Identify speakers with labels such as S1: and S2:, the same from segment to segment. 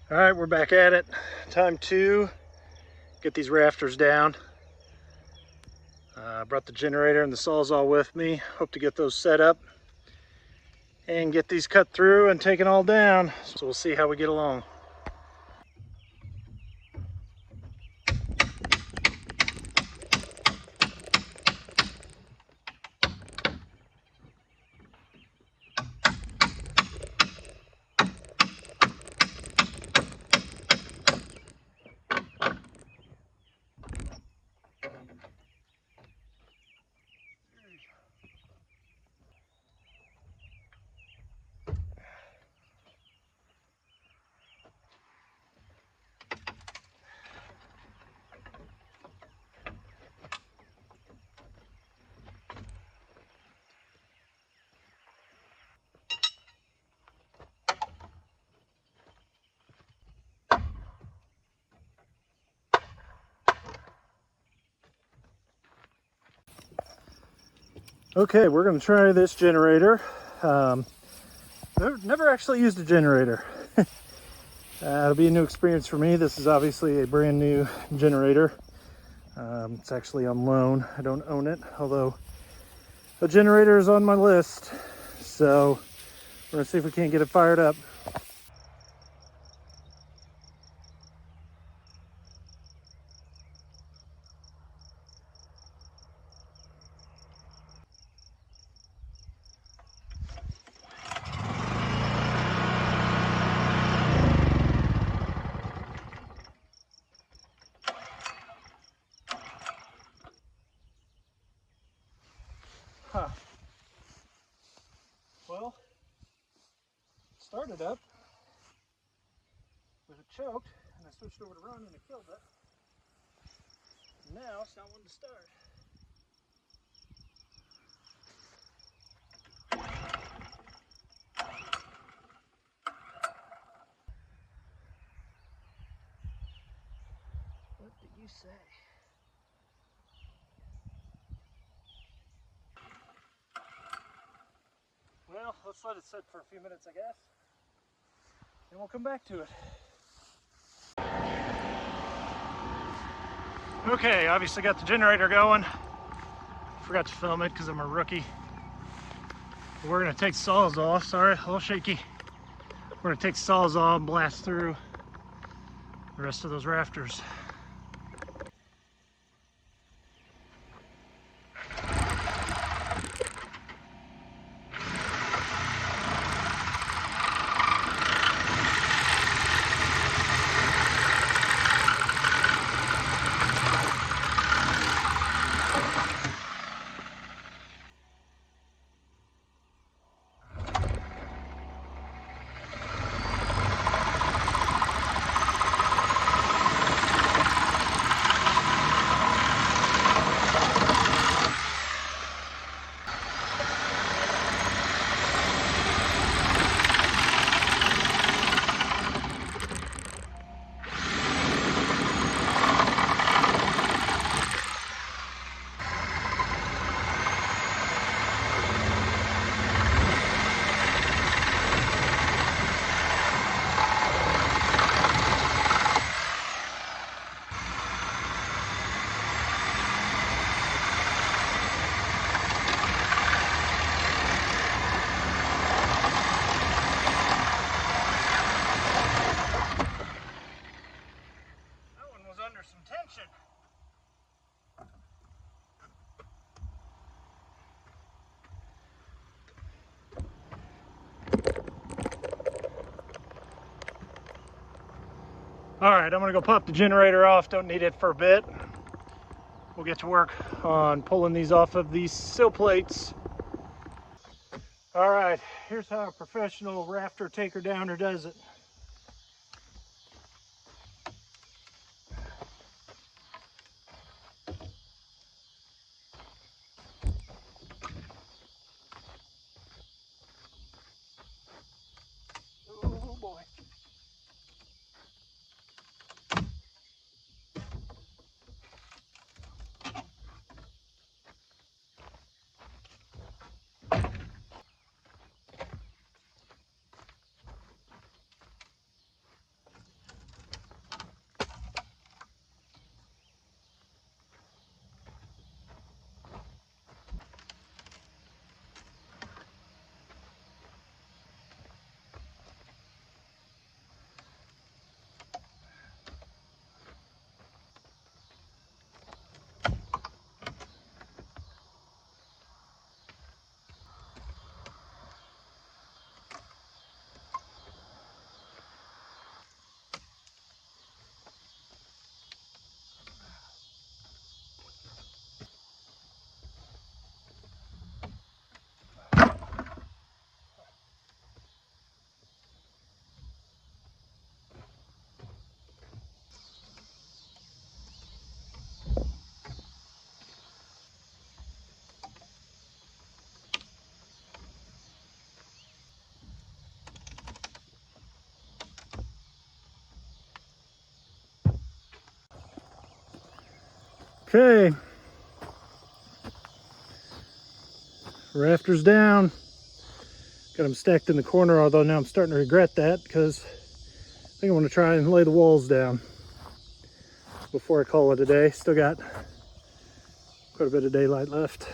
S1: All right, we're back at it. Time to get these rafters down. Brought the generator and the Sawzall with me. Hope to get those set up and get these cut through and taken all down. So we'll see how we get along. Okay, we're going to try this generator. Never actually used a generator. It'll be a new experience for me. This is obviously a brand new generator. It's actually on loan. I don't own it, although a generator is on my list. So we're going to see if we can't get it fired up. Huh. Well, started up with it choked, and I switched over to run and it killed it. Now it's not one to start. What do you say? Well, let's let it sit for a few minutes, I guess, and we'll come back to it. Okay, obviously got the generator going. Forgot to film it because I'm a rookie. We're gonna take saws off. Sorry, a little shaky. We're gonna take saws off and blast through the rest of those rafters. All right, I'm gonna go pop the generator off. Don't need it for a bit. We'll get to work on pulling these off of these sill plates. All right, here's how a professional rafter taker downer does it. Oh boy. Okay. Rafters down. Got them stacked in the corner, although now I'm starting to regret that because I think I want to try and lay the walls down before I call it a day. Still got quite a bit of daylight left.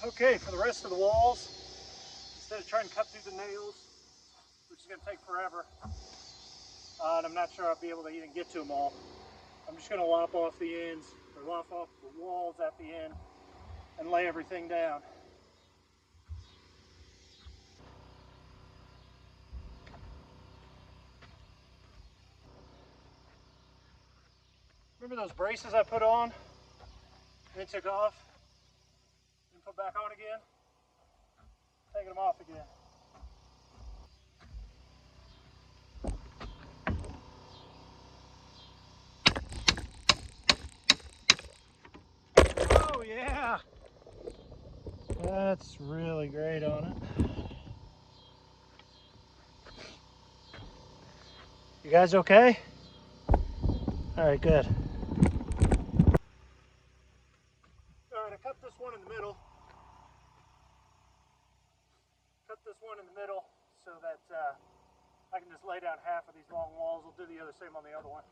S1: Okay, for the rest of the walls, instead of trying to cut through the nails, which is going to take forever, and I'm not sure I'll be able to even get to them all, I'm just going to lop off the ends, or lop off the walls at the end, and lay everything down. Remember those braces I put on, and then took off, and put back on again? Taking them off again. Oh yeah! That's really great on it. You guys okay? Alright, good. Alright, I cut this one in the middle. Cut this one in the middle so that I can just lay down half of these long walls. We'll do the other same on the other one.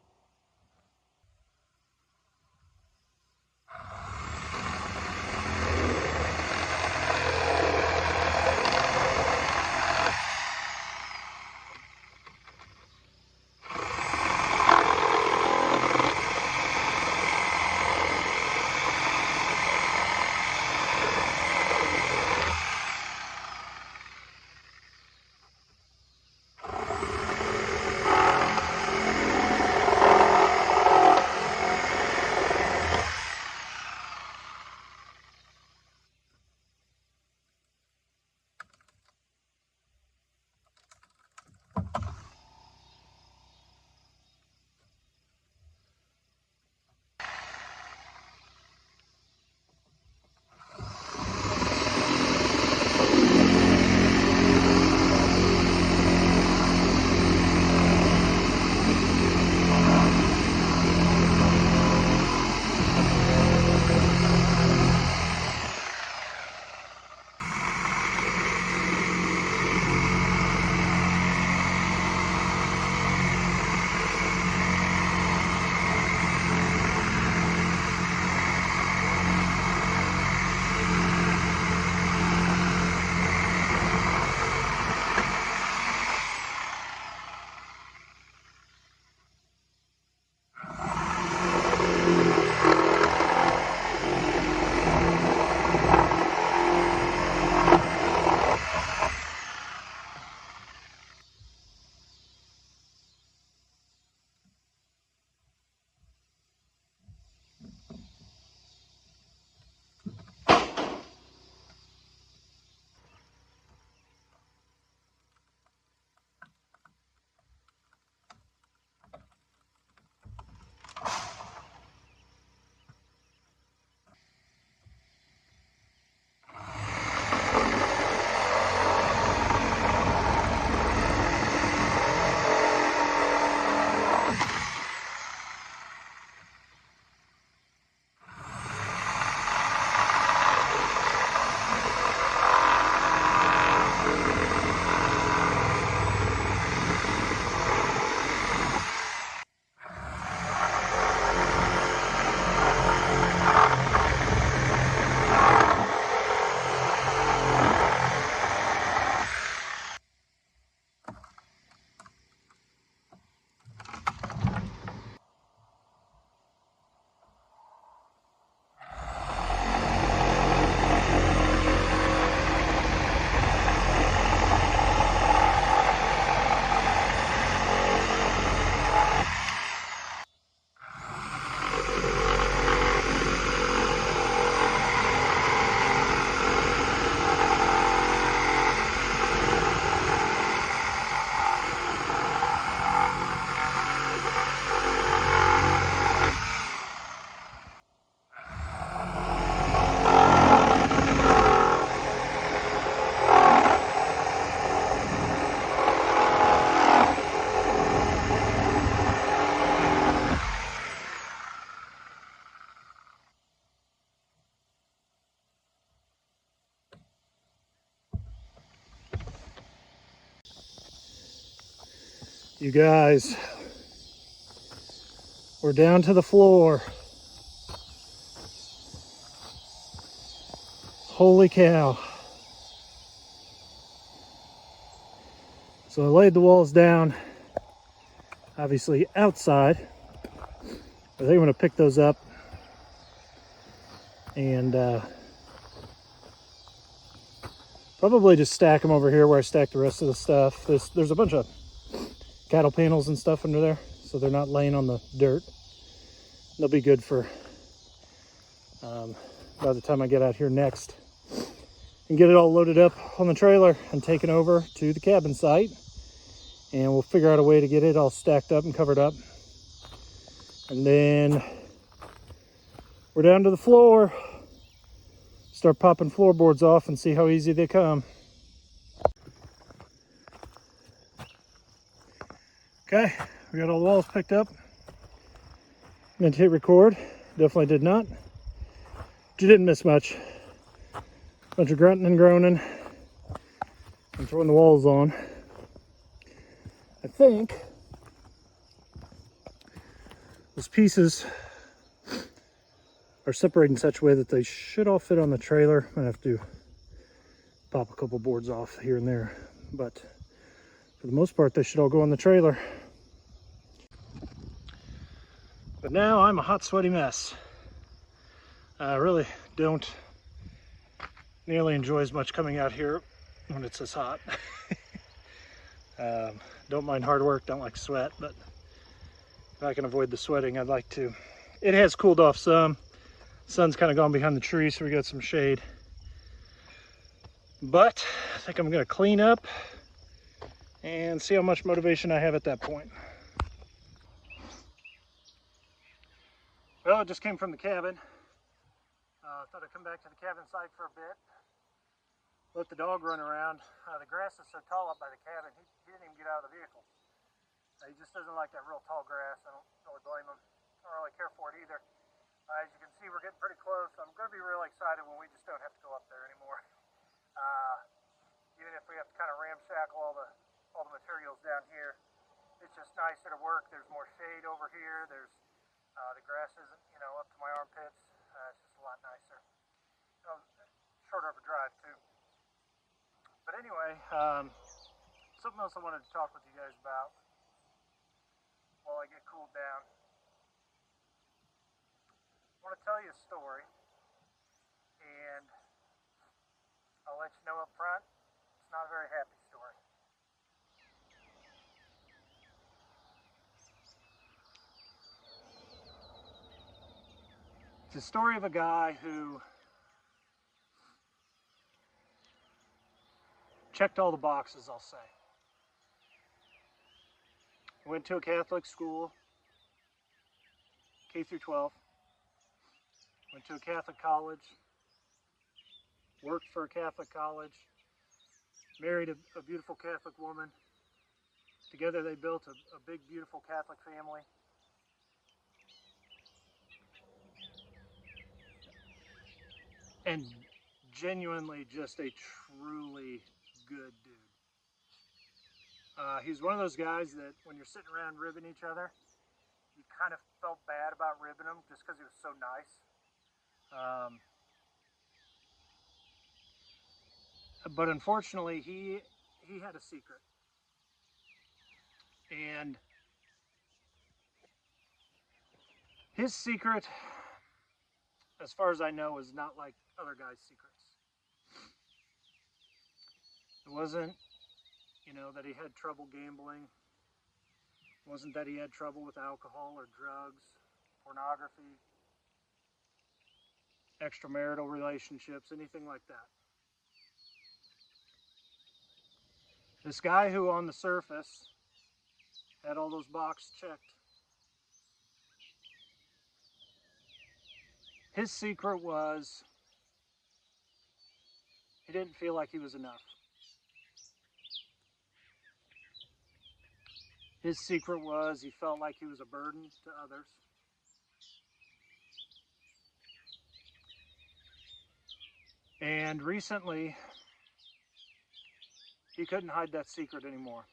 S1: You guys, we're down to the floor. Holy cow. So I laid the walls down, obviously outside. I think I'm gonna pick those up and probably just stack them over here where I stack the rest of the stuff. There's a bunch of cattle panels and stuff under there, so they're not laying on the dirt. They'll be good for by the time I get out here next and get it all loaded up on the trailer and taken over to the cabin site. And we'll figure out a way to get it all stacked up and covered up. And then we're down to the floor. Start popping floorboards off and see how easy they come. Okay, we got all the walls picked up. Meant to hit record, definitely did not. But you didn't miss much. Bunch of grunting and groaning and throwing the walls on. I think those pieces are separated in such a way that they should all fit on the trailer. I'm gonna have to pop a couple boards off here and there, but for the most part, they should all go on the trailer. But now I'm a hot, sweaty mess. I really don't nearly enjoy as much coming out here when it's this hot. Don't mind hard work, don't like sweat, but if I can avoid the sweating, I'd like to. It has cooled off some. Sun's kind of gone behind the trees, so we got some shade. But I think I'm gonna clean up and see how much motivation I have at that point. Well, it just came from the cabin. Thought I'd come back to the cabin site for a bit. Let the dog run around. The grass is so tall up by the cabin, he didn't even get out of the vehicle. He just doesn't like that real tall grass. I don't really blame him. I don't really care for it either. As you can see, we're getting pretty close. I'm going to be really excited when we just don't have to go up there anymore. Even if we have to kind of ramshackle all the materials down here, it's just nicer to work. There's more shade over here. There's the grass isn't, up to my armpits. It's just a lot nicer. Shorter of a drive too. But anyway, something else I wanted to talk with you guys about while I get cooled down. I want to tell you a story, and I'll let you know up front, it's not a very happy story. It's a story of a guy who checked all the boxes, I'll say. Went to a Catholic school, K through 12. Went to a Catholic college, worked for a Catholic college, married a beautiful Catholic woman. Together they built a big, beautiful Catholic family. And genuinely just a truly good dude. He's one of those guys that when you're sitting around ribbing each other, you kind of felt bad about ribbing him just because he was so nice. But unfortunately, he had a secret. And his secret, as far as I know, is not like other guys' secrets. It wasn't, that he had trouble gambling. It wasn't that he had trouble with alcohol or drugs, pornography, extramarital relationships, anything like that. This guy who on the surface had all those boxes checked, his secret was he didn't feel like he was enough. His secret was he felt like he was a burden to others. And recently, he couldn't hide that secret anymore.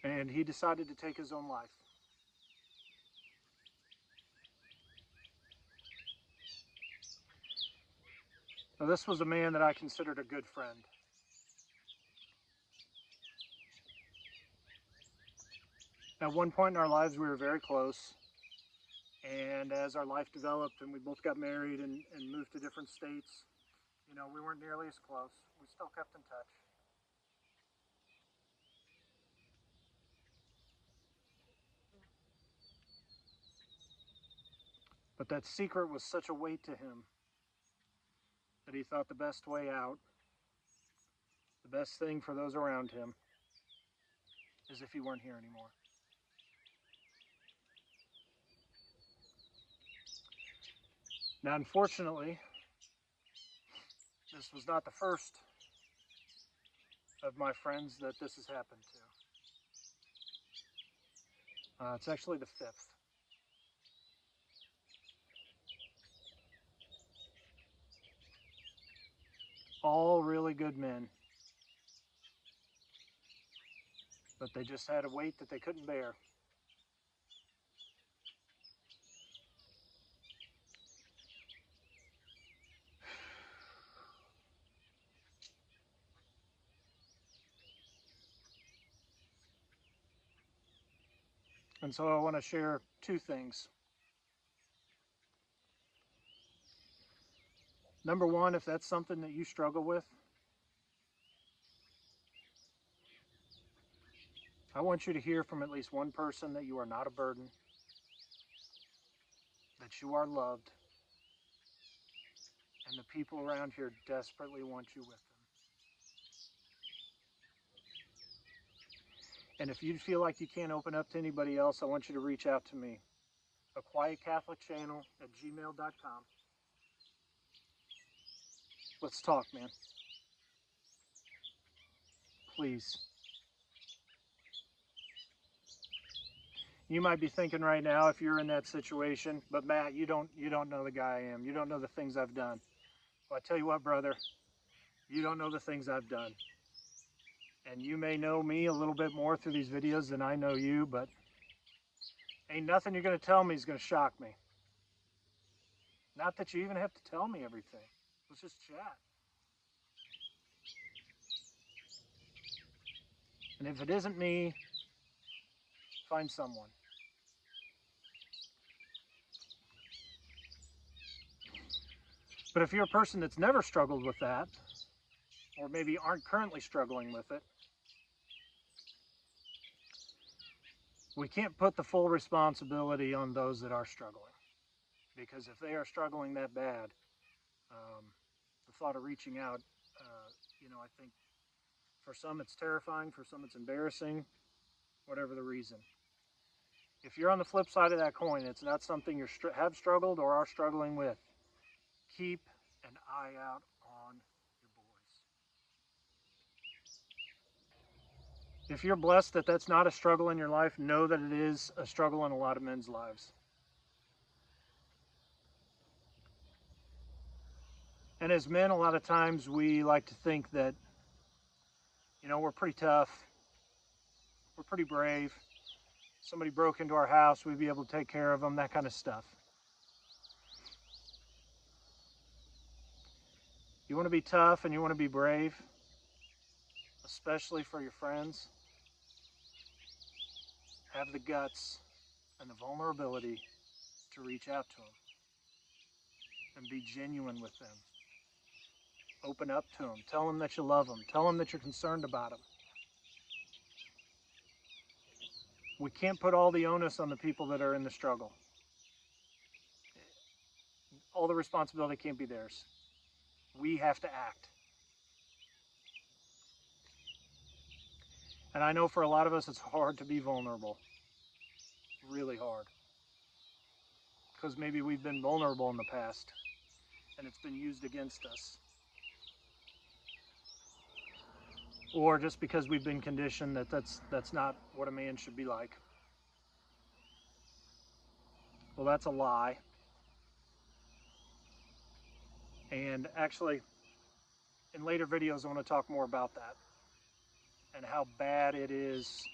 S1: and he decided to take his own life. Now, this was a man that I considered a good friend. At one point in our lives, we were very close. And as our life developed and we both got married and moved to different states, you know, we weren't nearly as close. We still kept in touch. But that secret was such a weight to him that he thought the best way out, the best thing for those around him, is if he weren't here anymore. Now, unfortunately, this was not the first of my friends that this has happened to. It's actually the fifth. All really good men, but they just had a weight that they couldn't bear. And so I want to share two things. Number one, if that's something that you struggle with, I want you to hear from at least one person that you are not a burden, that you are loved, and the people around here desperately want you with them. And if you feel like you can't open up to anybody else, I want you to reach out to me. aquietcatholicchannel@gmail.com. Let's talk, man. Please. You might be thinking right now, if you're in that situation, but Matt, you don't know the guy I am. You don't know the things I've done. Well, I tell you what, brother, you don't know the things I've done. And you may know me a little bit more through these videos than I know you, but ain't nothing you're going to tell me is going to shock me. Not that you even have to tell me everything. Let's just chat. And if it isn't me, find someone. But if you're a person that's never struggled with that, or maybe aren't currently struggling with it, we can't put the full responsibility on those that are struggling. Because if they are struggling that bad, the thought of reaching out, I think for some it's terrifying, for some it's embarrassing, whatever the reason. If you're on the flip side of that coin, it's not something you have struggled or are struggling with, keep an eye out on your boys. If you're blessed that that's not a struggle in your life, know that it is a struggle in a lot of men's lives. And as men, a lot of times we like to think that, we're pretty tough, we're pretty brave. Somebody broke into our house, we'd be able to take care of them, that kind of stuff. You want to be tough and you want to be brave, especially for your friends. Have the guts and the vulnerability to reach out to them and be genuine with them. Open up to them. Tell them that you love them. Tell them that you're concerned about them. We can't put all the onus on the people that are in the struggle. All the responsibility can't be theirs. We have to act. And I know for a lot of us it's hard to be vulnerable. Really hard. Because maybe we've been vulnerable in the past and it's been used against us. Or just because we've been conditioned that that's not what a man should be like. Well, that's a lie. And actually, in later videos, I want to talk more about that and how bad it is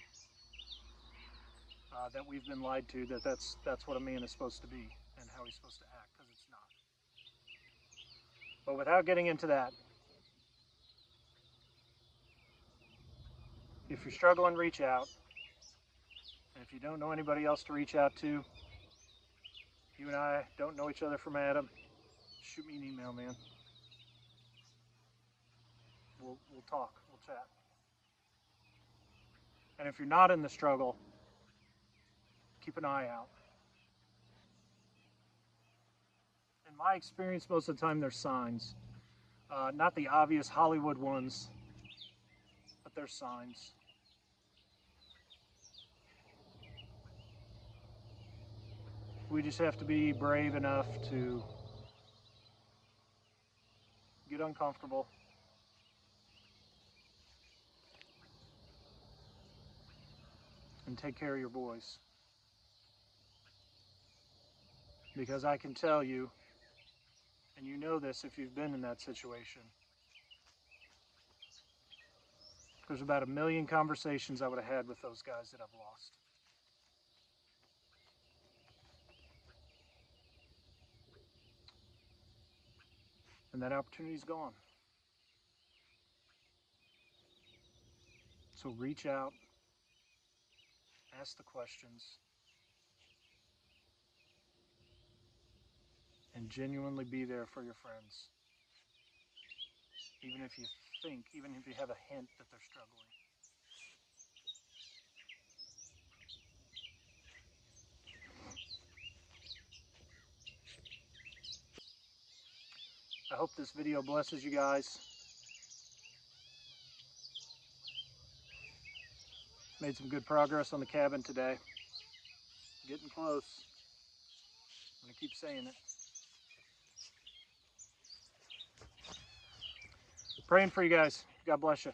S1: that we've been lied to, that's what a man is supposed to be and how he's supposed to act, because it's not. But without getting into that, if you're struggling, reach out. And if you don't know anybody else to reach out to, you and I don't know each other from Adam, shoot me an email, man. We'll talk, we'll chat. And if you're not in the struggle, keep an eye out. In my experience, most of the time there's signs. Not the obvious Hollywood ones, but there's signs. We just have to be brave enough to get uncomfortable, and take care of your boys. Because I can tell you, and you know this if you've been in that situation, there's about 1 million conversations I would have had with those guys that I've lost. And that opportunity's gone. So reach out, ask the questions, and genuinely be there for your friends. Even if you have a hint that they're struggling. I hope this video blesses you guys. Made some good progress on the cabin today. Getting close. I'm gonna keep saying it. Praying for you guys. God bless you.